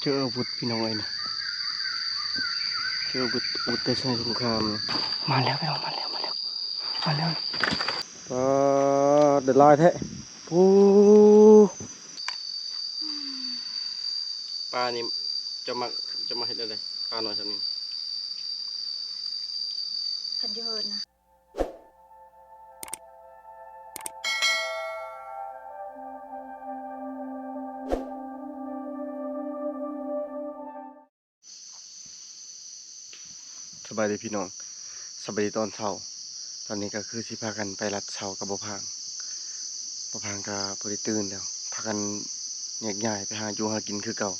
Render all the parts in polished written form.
เจออาวุธพี่น้องเลยนะเจออาวุธแต่ใช้สงครามมาแล้วพี่น้องมาแล้วเดือดร้อยแท้ปูปลานี่จะมาเห็นอะไรปลาหน่อยสักนิดคันเยินนะสบายดีพี่น้องสบายดีตอนเช้าตอนนี้ก็คือสิพากันไปรัดเช้ากับบ่พางกับ่ได้ตื่นแล้วพากันแยกย้ายไปหาอยู่หากินคือเก่า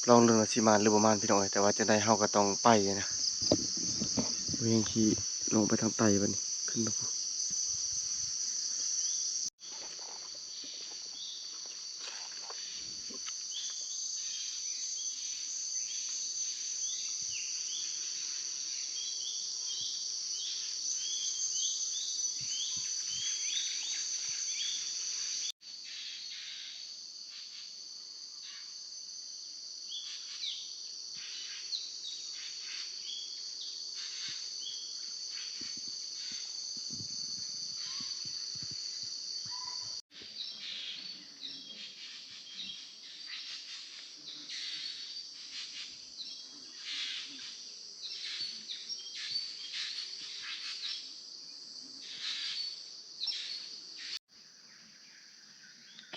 ลองเรื่องว่าสิมานหรือบ่มานพี่น้องเอ้ยแต่ว่าจะได้เฮาก็ต้องไปนะเวียงขี่ลงไปทางใต้บัดนี้ขึ้นมาพุ่น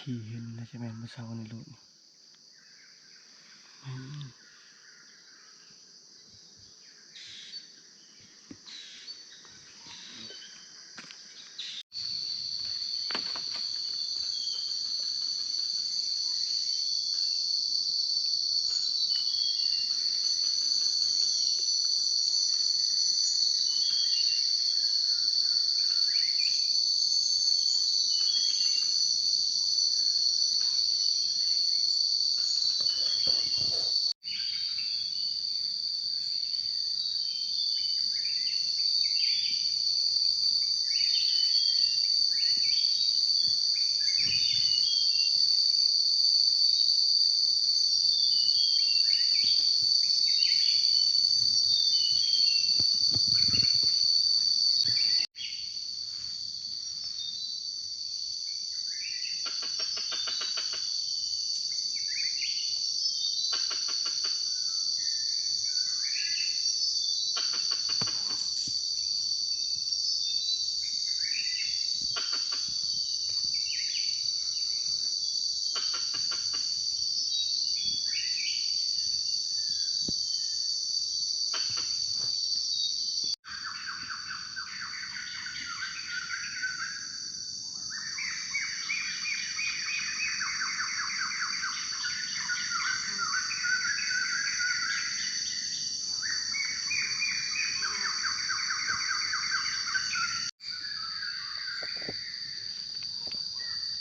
ขี่เห็นนะใช่ไหมเมื่อเช้านี่ลูก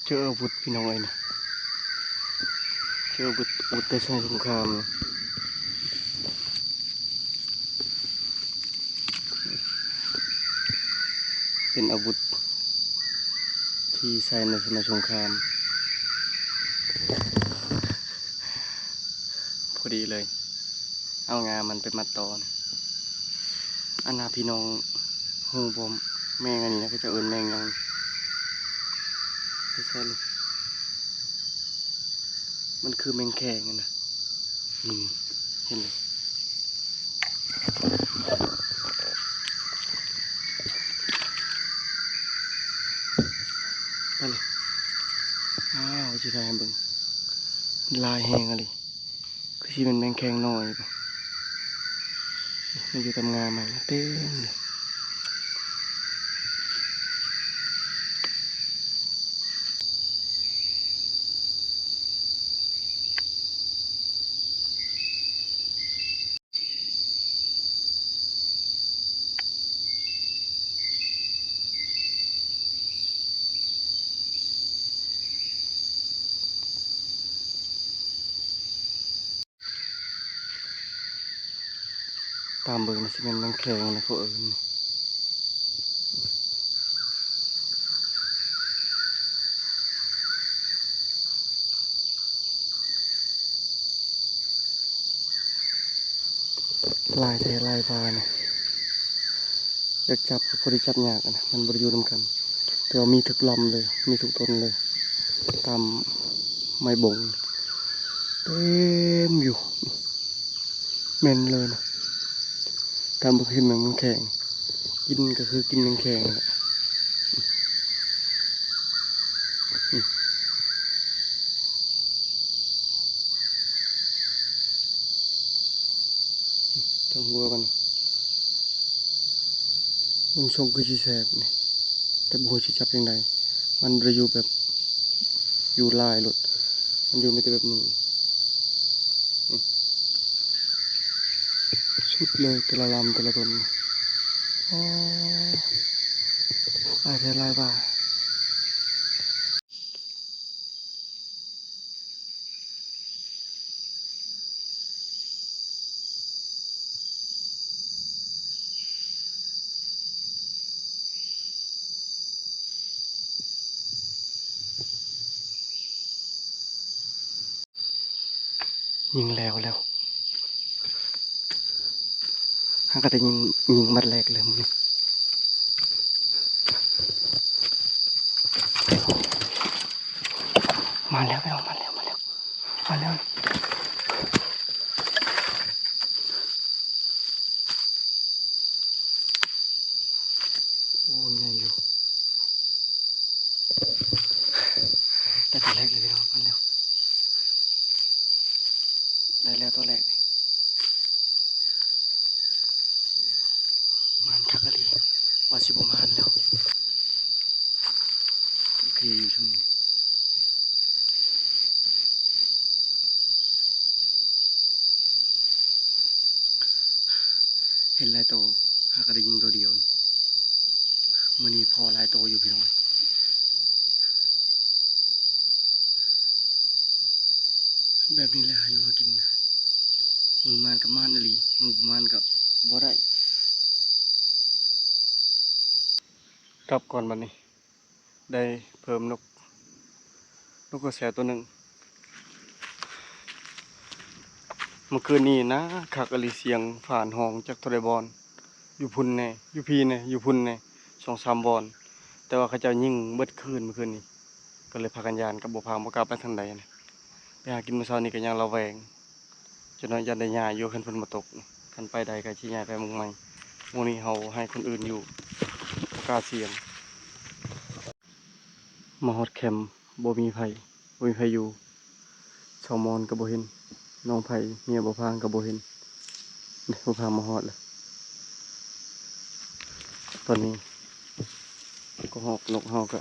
เจออาวุธพี่น้องเลยนะเจออาวุธแต่ใช้สงครามเป็นอาวุธที่ใช้ในสมัยสงครามพอดีเลยเอางามันไปมัดตอนอันนาพี่น้องหูบอมแมงอันนี้นะก็จะเอิ้นแมงยังไม่ใช่เลยมันคือแมงแคงนะเห็นเลยไปเลยอ้าวจะได้เบิ่งลายแหงอะไรคือที่เป็นแมงแคงน้อยปะมันอยู่ตำงาใหม่เต็มเลยตามเบิ่งมันสิเป็นแมงแคงนะเขาเอิ้น ลายแท้ลายปลาเนี่ยอยากจับกับพอดีจับยากนะมันบริยูนำกันแต่ว่ามีทุกลำเลยมีทุกต้นเลยตามไม้บงเต็มอยู่เมนเลยนะการบุกหินมันแข็งกินก็คือกินมันแข็งแหละจังหัวกันมึงชงคือชีแสบนี่แต่บัวชีจับยังไงมันบริยูแบบอยู่ลายหลดมันอยู่ไม่แต่แบบนี้สุดเลยแต่ละลำแต่ละต้นอ๋อลายแท้ลายป่ายิงแล้วฮักก็ได้ยิงมัดแรกเลยมึงนี่มาแล้วไปเอามาแล้วโอ้ยใหญ่อยู่แต่ตัวแรกเลยพี่น้องมาแล้วได้แล้วตัวแรกนี่มันทักกะลีว่าสิบมานแล้วโอเคอยู่ช่วงนี้เห็นลายโตฮักก็ได้ยิงตัวเดียวนี่มื้อนี้พอลายโตอยู่พี่น้องแบบนี้แหละหาอยู่หากินนะมือมานกับมานอหลีมือบ่มานกับบ่ได้กลับก่อนบัดนี้ได้เพิ่มนกกระแสตัวหนึ่งเมื่อคืนนี้นะคักอหลีเสียงผ่านห้องจากโทรบอลอยู่พุ่นแน่อยู่พี่แน่อยู่พุ่นแน่2-3บอลแต่ว่าเขาเจ้ายิงเบิดคืนเมื่อคืนนี้ก็เลยพากันยานกับบ่พาบ่กลับไปทางใดนะไปหากินมื้อเช้านี้ก็ยังระแวงจนว่ายันได้ย้ายอยู่คันเพิ่นบ่ตกคันไปใดก็สิย้ายไปหมู่ใหม่หมู่นี้เฮาให้คนอื่นอยู่บ่กล้าเสี่ยงมาฮอดแคมป์บ่มีไผอยู่ชาวมอนก็บ่เห็นน้องไผเมียบ่พางก็บ่เห็นบ่พามาฮอดเลยตอนนี้ก็หอกนกเฮาก็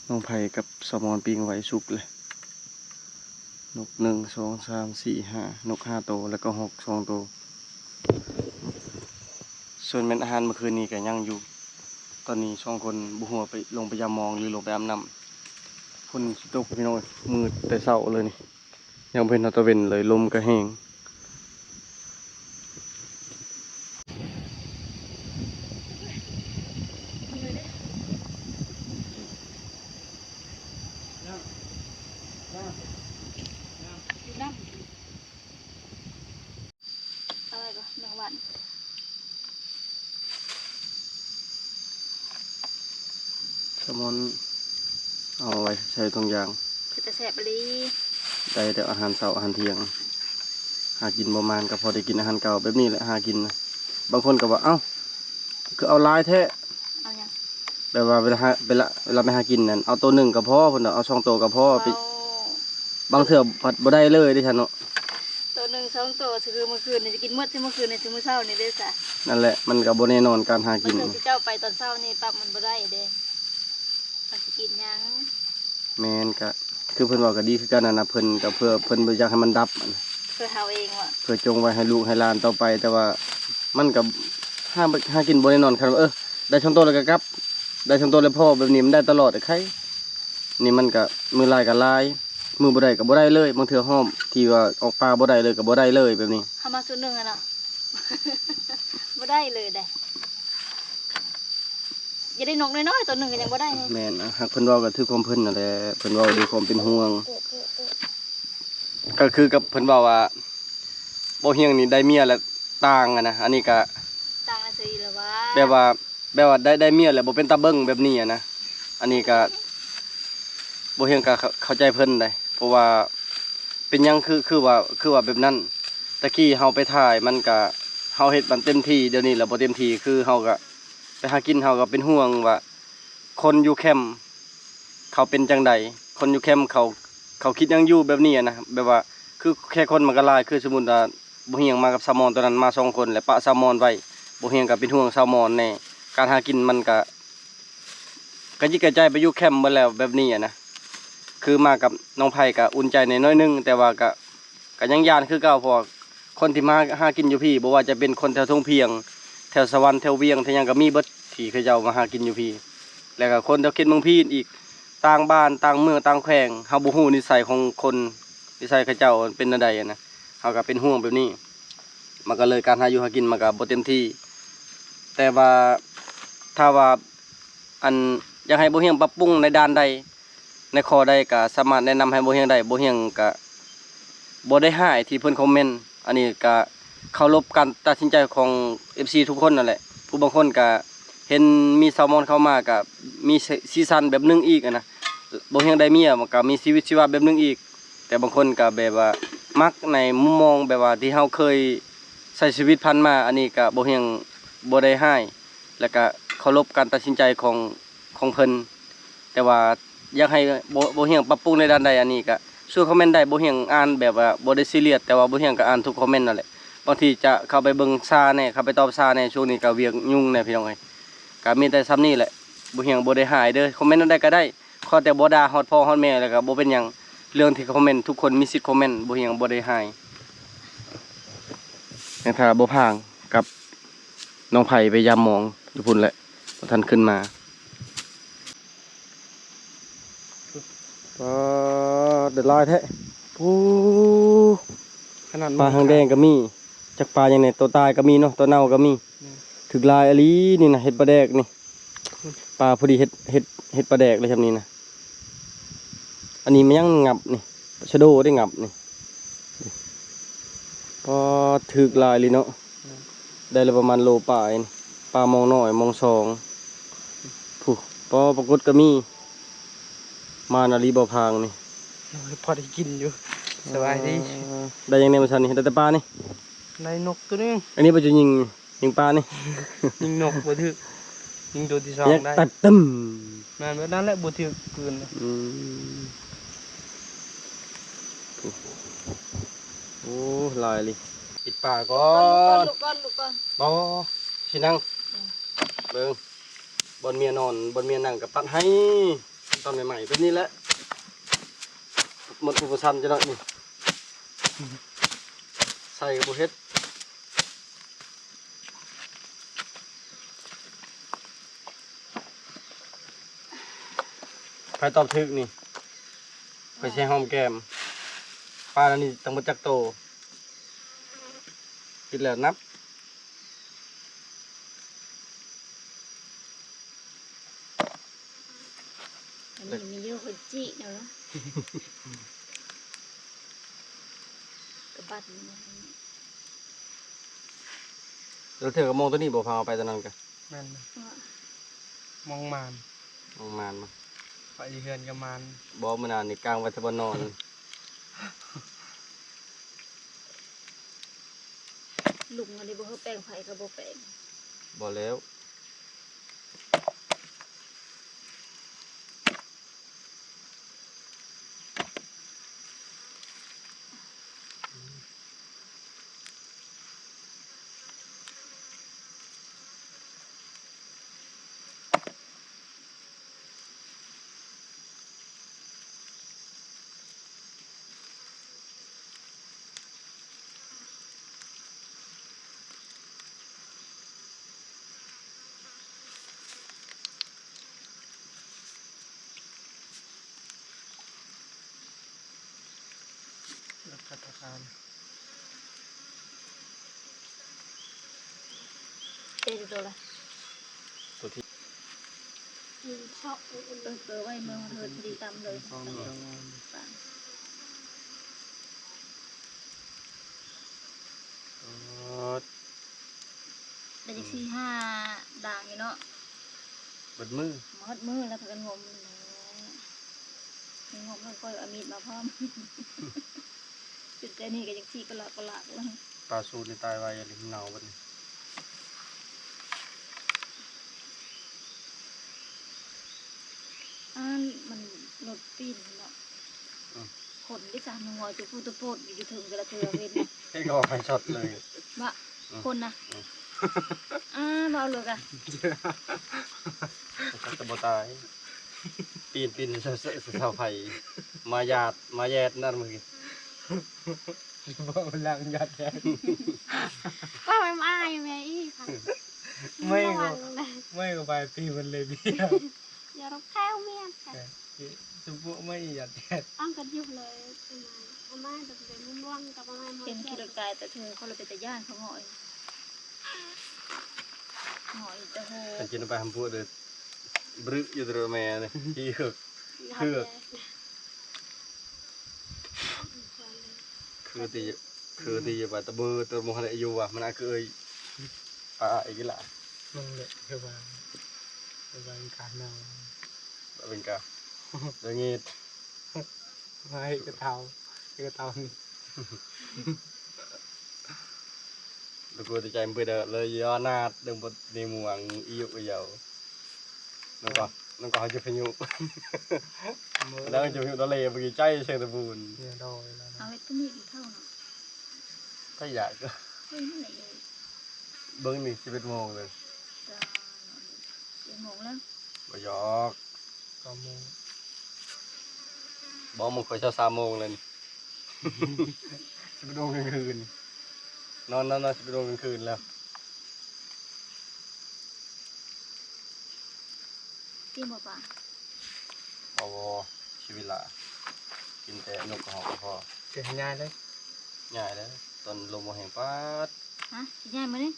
น้องไผกับชาวมอนปิ้งไว้สุกเลยนก1 2 3 4 5นก5ตัวแล้วก็หอก2ตัวส่วนแม่นอาหารเมื่อคืนนี้ก็ยังอยู่ตอนนี้2คนบ่ฮู้ว่าไปลงไปยามมองหรือลงไปอาบน้ำฝนสิตกพี่น้องมืดแต่เช้าเลยนี่ยังบ่เห็นตะเวนเลยลมก็แห้งอะไรก็หนึ่งวันชาวมอนเอาไว้ใช้ตรงยาง คือจะแสบลี ได้แต่อาหารเช้าอาหารเที่ยงหากินประมาณก็พอได้กินอาหารเก่าแบบนี้แหละหากินนะบางคนก็ว่าเอ้าคือเอาหลายแท้เอายังแบบว่าเวลาไปหากินนั่นเอาตัวหนึ่งก็พอเพิ่นเอา2ตัวก็พอไปเอาบางเทื่อผัดบ่ได้เลยดิฉันเนาะตัวหนึ่งสองตัวคือเมื่อคืนนี่จะกินเมื่อที่เมื่อคืนนี่ถึงเมื่อเช้านี่ได้สะนั่นแหละมันก็บ่แน่นอนการหาเมื่กินอคืนที่เจ้าไปตอนเช้านี่ปั๊บมันบ่ได้เด้มันจะกินยังแม่นก็คือเพิ่นว่าก็ดีคือกันนั่นน่ะเพิ่นก็เพื่อเพิ่นบ่อยากให้มันดับอะนะเพื่อเฮาเองว่ะเพื่อจงไว้ให้ลูกให้หลานต่อไปแต่ว่ามันก็หากินบ่แน่นอนคันว่าได้ช่องโตแล้วก็กลับได้ช่องโตแล้วพอแบบนี้มันได้ตลอดใครนี่มันก็มือลายก็ลายมือบ่ได้ก็บ่ได้เลยบางเทื่อห้อมที่ว่าออกปลาบ่ได้เลยก็บ่ได้เลยแบบนี้เฮามาสุดหนึ่งอะเนาะ บ่ได้เลยได้อย่าได้นกน้อยๆตัวหนึ่งก็ยังบ่ได้แม่นนะหากเพิ่นเว้าก็ถือความเพิ่นนั่นแหละเพิ่นเว้าด้วยความเป็นห่วงก็คือกับเพิ่นเว้าว่า บ่เฮียงนี่ได้เมียแล้วต่างอะนะอันนี้ก็ ต่างอาศัยแล้ววะ แบบว่าได้เมียแล้วบ่เป็นตาเบิ่งแบบนี้อะนะอันนี้ก็บ่เฮียงก็เข้าใจเพิ่นได้เพราะว่าเป็นหยังคือว่าแบบนั้นตะกี้เฮาไปถ่ายมันก็เฮาเฮ็ดมันเต็มที่เดี๋ยวนี้แล้วบ่เต็มที่คือเฮาก็ไปหากินเฮาก็เป็นห่วงว่าคนอยู่แคมป์เขาเป็นจังใดคนอยู่แคมป์เขาคิดหยังอยู่แบบนี้อะนะแบบว่าคือแค่คนมันก็หลายคือสมมุติว่าบ่เฮียงมากับแซลมอนตัวนั้นมา2คนแล้วปะแซลมอนไว้บ่เฮียงก็เป็นห่วงแซลมอนแน่การหากินมันก็กระจิกกระใจไปอยู่แคมป์เบิดแล้วแบบนี้อะนะคือมากับน้องไผ่ก็อุ่นใจในน้อยหนึงแต่ว่าก็ยังย่านคือเก่าเพราะว่าคนที่มาหากินอยู่พี่บ่ว่าจะเป็นคนแถวทุ่งเพียงแถวสวรรค์แถวเวียงแถวหยังก็มีเบิดที่เขาเจ้ามาหากินอยู่พี่แล้วก็คนแถวเขตเมืองพีนอีกต่างบ้านต่างเมืองต่างแขวงเฮาบ่ฮู้นิสัยของคนนิสัยเขาเจ้าเป็นจังไดอะนะเฮาก็เป็นห่วงแบบนี้มันก็เลยการหาอยู่หากินมันก็บ่เต็มที่แต่ว่าถ้าว่าอันอยากให้บ่เฮียงปรับปรุงในด้านใดในข้อใดก็สามารถแนะนำให้บ่เฮียงได้บ่เฮียงก็บ่ได้ห้ายที่เพิ่นคอมเมนต์อันนี้ก็เคารพการตัดสินใจของ FC ทุกคนนั่นแหละผู้บางคนก็เห็นมีแซลมอนเข้ามาก็มีซีซันแบบหนึงอีกอะนะบ่เฮียงได้เมียมันก็มีชีวิตชีวาแบบหนึงอีกแต่บางคนก็แบบว่ามักในมุมมองแบบว่าที่เฮาเคยใช้ชีวิตผ่านมาอันนี้ก็บ่เฮียงบ่ได้ห้ายแล้วก็เคารพการตัดสินใจของเพิ่นแต่ว่าอยากให้บ่เฮียงปรับปรุงในด้านใดอันนี้ก็ช่วยคอมเมนต์ได้บ่เฮียงอ่านแบบว่าบ่ได้ซีเรียสแต่ว่าบ่เฮียงก็อ่านทุกคอมเมนต์นั่นแหละบางทีจะเข้าไปเบิ่งซ่าแหน่เข้าไปตอบซ่าแหน่ช่วงนี้ก็เวียกยุ่งแหน่พี่น้องเอ้ยก็มีแต่ซ้ำนี้แหละบ่เฮียงบ่ได้หายเด้อคอมเมนต์นั่นได้ก็ได้ขอแต่บ่ด่าฮอดพ่อฮอดแม่แล้วก็บ่เป็นหยังเรื่องที่คอมเมนต์ทุกคนมีสิทธิ์คอมเมนต์บ่เฮียงบ่ได้หายแต่ถ้าบ่พางกับน้องไผไปยามหมองอยู่พุ่นแหละบ่ทันขึ้นมาก็เดือดร้อนแท้ปูขนาดปลาหางแดงก็มีจักปลาอย่างนี้ตัวตายก็มีเนาะตัวเน่าก็มีถึกลายอลีนี่นะเห็ดปลาแดกนี่ปลาพอดีเห็ดปลาแดกเลยครับนี่นะอันนี้มันยังงับนี่ชะโดได้งับนี่ก็ถึกลายเลยเนาะได้เลยประมาณโลปลายนี่ปลามองหน่อยมองสองผู้ปอปรากฏก็มีมานาลีบ่อพางนี่ พอได้กินอยู่สบายดี ได้ยังไงมาชันนี่ได้แต่ปลานี่ ได้นกตัวนึง อันนี้ไปจะยิงปลานี่ ยิงนกบ่ถึกยิงตัวที่สอง ยัง ได้ ตัดตึ้ม แม่นว่านั่นแหละบ่ถึกปืน โอ้ลายเลยปิดปากก่อ ลูกก่อน บอชินั่งเบิ่งบนเมียนอนบนเมียนั่งกับตัดให้ตอนใหม่ๆเป็นนี่แหละหมดอุปสรรคจะหน่อยนี่ใส่กับโบเฮ็ดไปตอบถึกนี่ไปแช่หอมแก้มปลาแล้วนี่ตั้งมาจักโตกินแล้วนับ อันนี้มีเยอะคนจี้เนาะกระบัดนี่ แล้วเธอก็มองตัวนี้บ่พาเอาไปตอนนั้นกัน แม่นมองมาน มองมานมา ไปเฮือนกับมาน บ่มานานนี่กลางวันจะบ่นอน ลุงอันนี้บ่เฮาแป้งไผก็บ่แป้ง บ่แล้วรับประทาน เตะตัวละ ตัวที่ ชอบไว้มือเธอดีตามเลย ฟองจัง จัก4-5ด่างอยู่เนาะ เบิดมือ หมดมือแล้วเพิ่นงมนี่แหละงมแล้วก็เอามีดมาพร้อม จุดแต่นี่ก็จังซี่ก็ละแล้ว ปลาสูตรนี่ตายไวอะไรเน่าบัดนี้ มันรถปีนเนาะคนที่สามหัวจุพูตุโพดอยู่ถึงกระเทือเว้น ให้งอไฟช็อตเลย บะคนนะบ่เอาเลยกะ ช็อตจะบ่ตายปีนเสาไฟมาแยดนั่นมึงบ่ลังยัดแยด ก็ไม่มาอยู่แม่อีค่ะ ไม่ก็ไปปีมันเลยเบี้ย อย่ารบแค่เมียนค่ะ จะพวกไม่ยัดแยด อ้างกันยุบเลยประมาณแบบเดินม่วงกับประมาณ เป็นที่รถกายแต่เธอเขาเลยเป็นแต่ย่านเขาหอยแต่โห ฉันกินไปทำพวกเด้อบรึอยู่ตัวแม่เลยที่คือตีว่าตะเบอตัวมหันอายุว่ะมันอาเคยปลาอีกละมันเลยคือว่าเป็นการเน่าเป็นการโดยงี้ไม่กระเทานี่ลูกกูจะใจมันไปเด้อเลยย้อนหน้าเดิมบนในหมวงอียุยาวน้องก็จะพยุแล้วจะพยุตะเลไปใจเชิงตะบูนเนี่ยดอยแล้ว เอาไว้ก็มีกี่เท่าเนาะ ถ้าอยากก็ เฮ้ยนี่ไหนเลย เบิ้งนี่11 โมงเลย จะงงแล้ว บ่ยอก9 โมงบอกมึงคอยเช้า3 โมงเลยนี่ 11 โมงกลางคืนนอน11 โมงกลางคืนแล้ว ที่หมดป่ะ พอชีวิตละกินแต่นกกระหอกพอเกิดง่ายเลยง่ายเลยตอนลมมาแห่งป้าด ฮะสิง่ายมั้ยนี่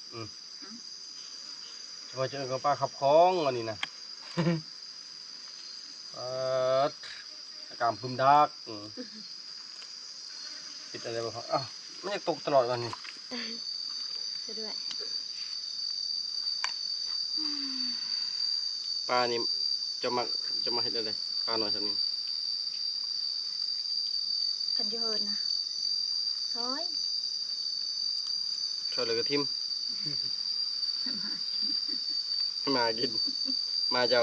พอเจอกับป้าขับคล้องวันนี้นะป้าดอากาศพึมดักปิดอะไรบ้างอ้าวไม่อยากตกตลอดวันนี้ จะด้วย ป้านี่จะมาเห็นอะไรป้าหน่อยสักนิด คันจะเฮินนะซอย ช่วยเลยกระทิมมากินมาเจ้า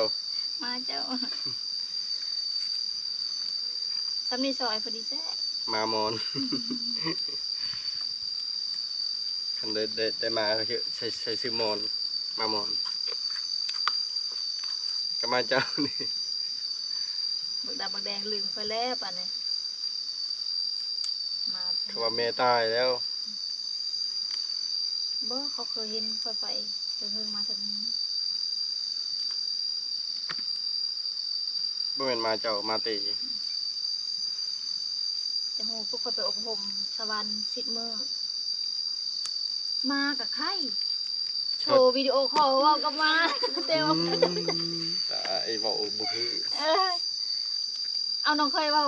มาเจ้าสำนีซอยพอดีแซ่ มามอนคันได้มาเขาชื่อใส่ซื้อมอนมามอนก็มาเจ้านี่ บักดำบักแดงลืมไปแล้วป่ะเนี่ยมา เขาว่าแม่ตายแล้ว บ่เขาเคยเห็นค่อยไปเพิ่งมาถึงนี้ บ่แม่นมาเจ้ามาตี จะหูพวกคนไปอบรมสวรรค์10 มื้อมากับใครโชว์วิดีโอคอลว่ากับมาเต็ม ตายเว้าบ่คือ เอาน้องเคยว่า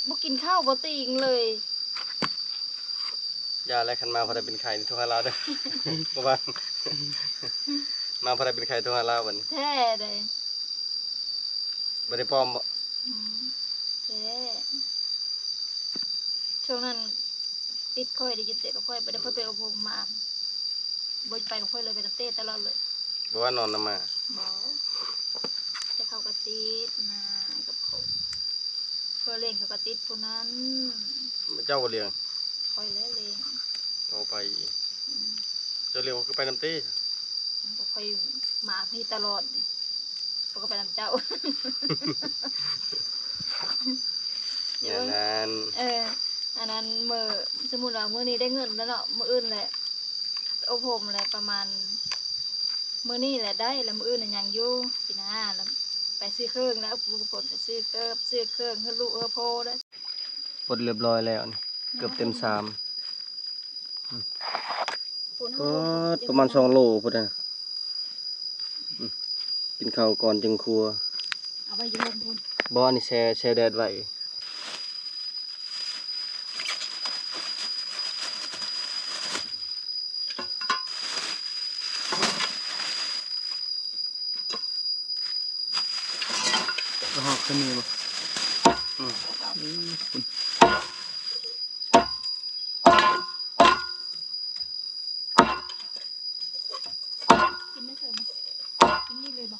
บ่กินข้าวบ่ติงเลย ยาแล้วคันมาพอได้เป็นไข่นี่โทรหาเราเด้อ บ่ว่ามาพอได้เป็นไข่โทรหาเราบัดนี้ แท้เด้ บ่ได้ปลอมบ่ แท้ช่วงนั้นติดค่อยได้อยู่เตะกับค่อยบ่ได้ค่อยไปอบรมมาบ่ไปกับค่อยเลยไปนำเต้ตลอดเลย บ่ว่านอนนำมา บ่แต่เขาก็ติดนะกับเขาเพื่อเล่นเขาก็ติดผู้นั้น เจ้าบ่เลี้ยง ค่อยแล้วเล่น เอาไปเจ้าเลี้ยงก็ไปนำเต้ มันก็ค่อยมาพี่ตลอดเขาก็ไปนำเจ้า อย่างนั้น อันนั้นมื้อสมมุติว่ามื้อนี้ได้เงินแล้วเนาะมื้ออื่นแหละอบรมแหละประมาณมื้อนี้แหละได้แล้วมื้ออื่นน่ะยังอยู่สินะแล้วไปซื้อเครื่องแล้วผู้คนไปซื้อเครื่องให้ลูกโพแล้ว ปลดเรียบร้อยแล้วนี่เกือบเต็ม3ประมาณ2 โลพุ่นน่ะกินข้าวก่อนจึงครัว เอาไปอยู่ลงพุ่น บ่อันนี้แช่แดดไว้ ก็มีบ่ อืม คุณ กินไม่เคยมั้ยกินนี่เลยบ่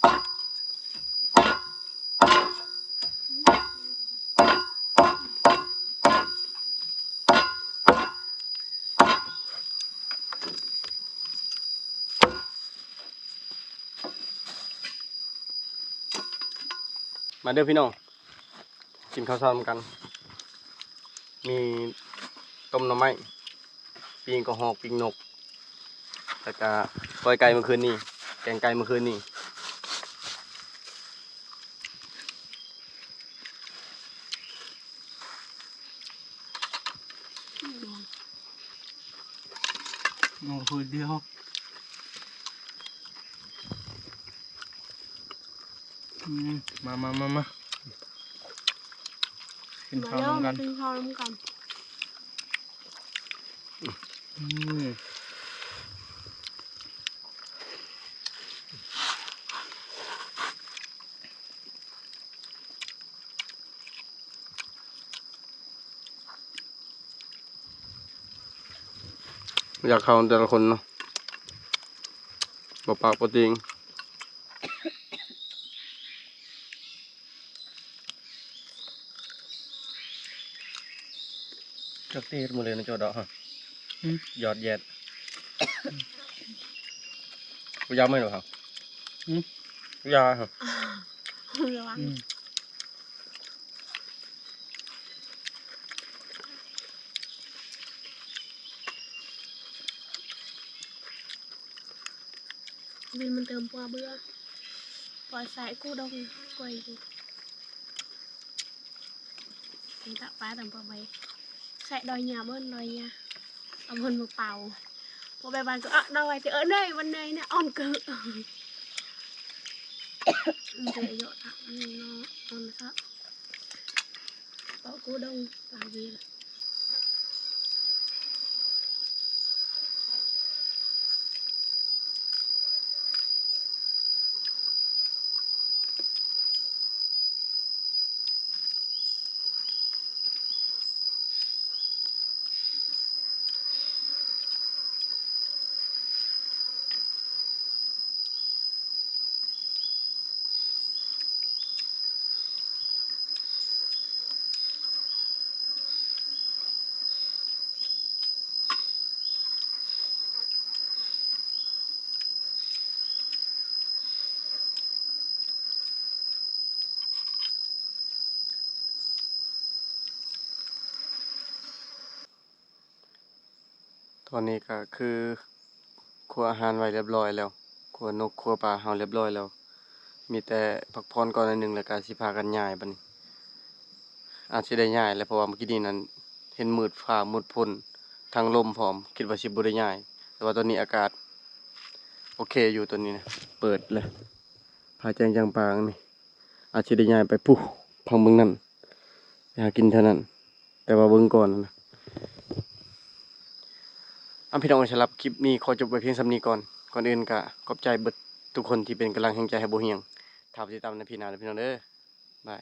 มาเด้อพี่น้องกินข้าวเช้ากัน มีต้มหน่อไม้ปิ้งกระหอกปิ้งนกแล้วก็ก้อยไก่เมื่อคืนนี้แกงไก่เมื่อคืนนี้ โอ้โหเดียวมากิน มา ข้าว เริ่ม กัน กินข้าวน้ำกัน อืม อยากเข้าแต่ละคนเนาะบ่ปากบ่ติงจักเตดหมดเลยนะโจดอกฮะยอดแยดบ่ยาวไหม่หรอครับยาวครับ ระวังวินมันเติมปัวเบื่อปล่อยสายกู้ดงกวยกูanh tạo phá tầm bờ bầy sẽ đòi nhà bên đòi nhà ông hơn một bào một bè bàn cứ đòi thì ở đây bên đây nè on cự để dọn nó on sợ bỏ cô đông vào gì ตอนนี้ก็คือครัวอาหารไว้เรียบร้อยแล้วครัวนกครัวปลาเฮาเรียบร้อยแล้ว มีแต่พักผ่อนก่อนหน่อยหนึงแล้วก็สิพากันย้ายบัดนี้อาจสิได้ย้ายแหล้วเพราะว่าเมื่อกี้นี้นั้นเห็นมืดฟ้ามืดพ้นทางลมพร้อมคิดว่าสิบ่ได้ย้ายแต่ว่าตอนนี้อากาศโอเคอยู่ตัวนี้นะเปิดเลยพาแจ้งจางปางนี่อาจสิได้ย้ายไปพุพังเบิ่งนั่นไปหากินเท่านั้น แต่ว่าเบิ่งก่อนนะ พี่น้องสำหรับคลิปนี้ขอจบไว้เพียงส่ำนี้ก่อนอื่นก็ขอบใจเบิดทุกคนที่เป็นกำลังแห่งใจให้บ่เฮียงถ้าติดตามในพี่นาเด้อพี่น้องเด้อบาย